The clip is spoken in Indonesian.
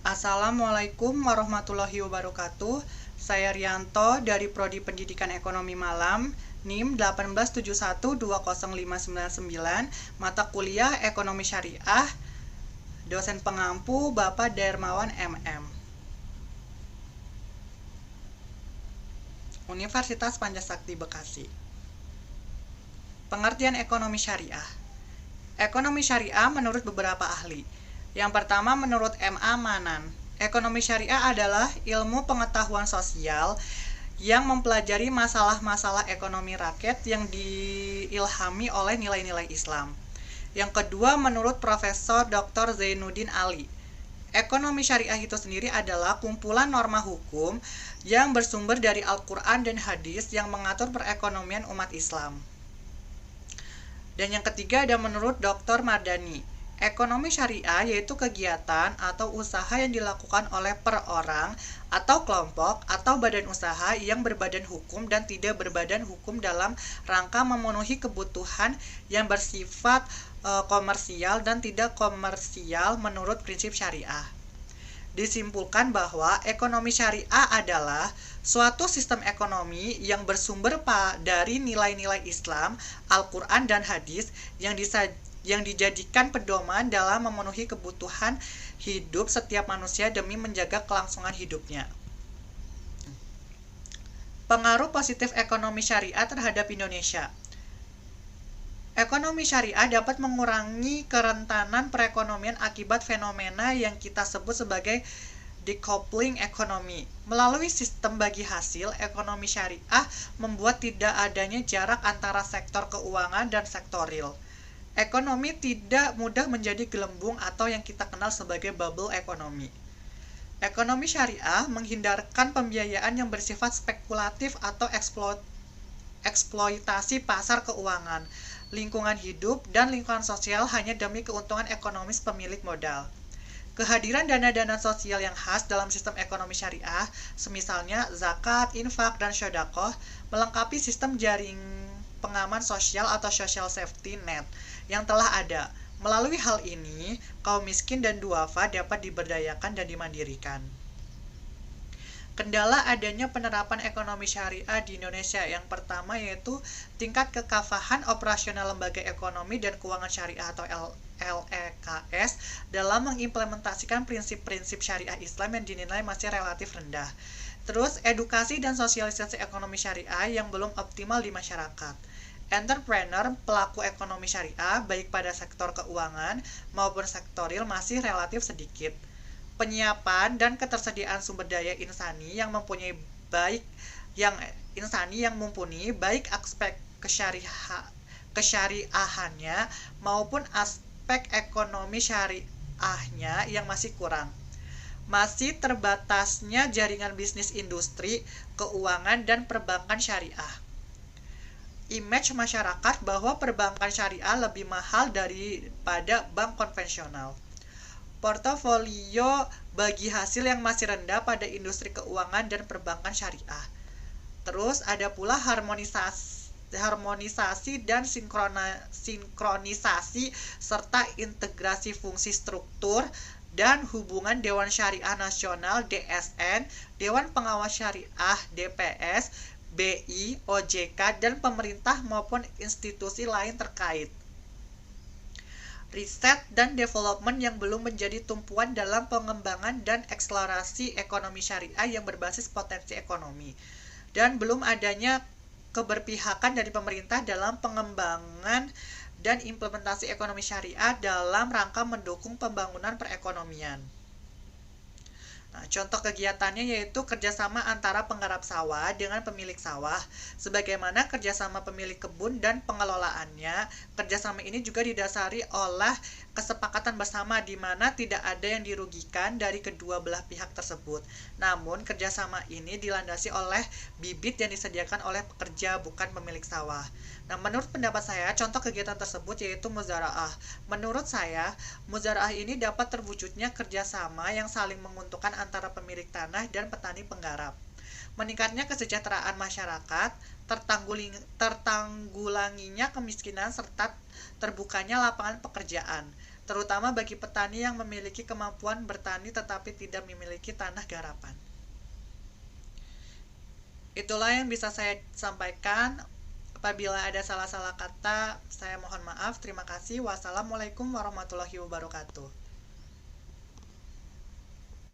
Assalamualaikum warahmatullahi wabarakatuh. Saya Rianto dari Prodi Pendidikan Ekonomi Malam, NIM 187120599, mata kuliah Ekonomi Syariah, dosen pengampu Bapak Dermawan MM. Universitas Pancasakti Bekasi. Pengertian ekonomi syariah. Ekonomi syariah menurut beberapa ahli. Yang pertama menurut M.A. Manan, ekonomi syariah adalah ilmu pengetahuan sosial yang mempelajari masalah-masalah ekonomi rakyat yang diilhami oleh nilai-nilai Islam. Yang kedua menurut Profesor Dr. Zainuddin Ali, ekonomi syariah itu sendiri adalah kumpulan norma hukum yang bersumber dari Al-Quran dan Hadis yang mengatur perekonomian umat Islam. Dan yang ketiga ada menurut Dr. Mardani, ekonomi syariah yaitu kegiatan atau usaha yang dilakukan oleh perorang atau kelompok atau badan usaha yang berbadan hukum dan tidak berbadan hukum dalam rangka memenuhi kebutuhan yang bersifat komersial dan tidak komersial menurut prinsip syariah. Disimpulkan bahwa ekonomi syariah adalah suatu sistem ekonomi yang bersumber dari nilai-nilai Islam, Al-Quran dan Hadis yang dijadikan pedoman dalam memenuhi kebutuhan hidup setiap manusia demi menjaga kelangsungan hidupnya. Pengaruh positif ekonomi syariah terhadap Indonesia. Ekonomi syariah dapat mengurangi kerentanan perekonomian akibat fenomena yang kita sebut sebagai decoupling ekonomi. Melalui sistem bagi hasil, ekonomi syariah membuat tidak adanya jarak antara sektor keuangan dan sektor real. Ekonomi tidak mudah menjadi gelembung atau yang kita kenal sebagai bubble ekonomi. Ekonomi syariah menghindarkan pembiayaan yang bersifat spekulatif atau eksploitasi pasar keuangan, lingkungan hidup, dan lingkungan sosial hanya demi keuntungan ekonomis pemilik modal. Kehadiran dana-dana sosial yang khas dalam sistem ekonomi syariah, semisalnya zakat, infak, dan sedekah, melengkapi sistem jaring pengaman sosial atau social safety net yang telah ada. Melalui hal ini, kaum miskin dan duafa dapat diberdayakan dan dimandirikan. Kendala adanya penerapan ekonomi syariah di Indonesia yang pertama yaitu tingkat kekafahan operasional lembaga ekonomi dan keuangan syariah atau LEKS dalam mengimplementasikan prinsip-prinsip syariah Islam yang dinilai masih relatif rendah. Terus, edukasi dan sosialisasi ekonomi syariah yang belum optimal di masyarakat. Entrepreneur, pelaku ekonomi syariah, baik pada sektor keuangan maupun sektor real masih relatif sedikit. Penyiapan dan ketersediaan sumber daya insani yang mumpuni baik aspek kesyariahannya maupun aspek ekonomi syariahnya yang masih kurang. Masih terbatasnya jaringan bisnis industri, keuangan, dan perbankan syariah. Image masyarakat bahwa perbankan syariah lebih mahal daripada bank konvensional. Portofolio bagi hasil yang masih rendah pada industri keuangan dan perbankan syariah. Terus ada pula harmonisasi dan sinkronisasi serta integrasi fungsi struktur dan hubungan Dewan Syariah Nasional DSN, Dewan Pengawas Syariah DPS, BI, OJK, dan pemerintah maupun institusi lain terkait. Riset dan development yang belum menjadi tumpuan dalam pengembangan dan eksplorasi ekonomi syariah yang berbasis potensi ekonomi, dan belum adanya keberpihakan dari pemerintah dalam pengembangan dan implementasi ekonomi syariah dalam rangka mendukung pembangunan perekonomian. Nah, contoh kegiatannya yaitu kerjasama antara penggarap sawah dengan pemilik sawah, sebagaimana kerjasama pemilik kebun dan pengelolaannya. Kerjasama ini juga didasari oleh kesepakatan bersama di mana tidak ada yang dirugikan dari kedua belah pihak tersebut. Namun, kerjasama ini dilandasi oleh bibit yang disediakan oleh pekerja bukan pemilik sawah. Nah, menurut pendapat saya, contoh kegiatan tersebut yaitu muzaraah. Menurut saya, muzaraah ini dapat terwujudnya kerjasama yang saling menguntungkan antara pemilik tanah dan petani penggarap. Meningkatnya kesejahteraan masyarakat, tertanggulanginya kemiskinan, serta terbukanya lapangan pekerjaan. terutama bagi petani yang memiliki kemampuan bertani tetapi tidak memiliki tanah garapan. Itulah yang bisa saya sampaikan. Apabila ada salah-salah kata, saya mohon maaf. Terima kasih. Wassalamualaikum warahmatullahi wabarakatuh.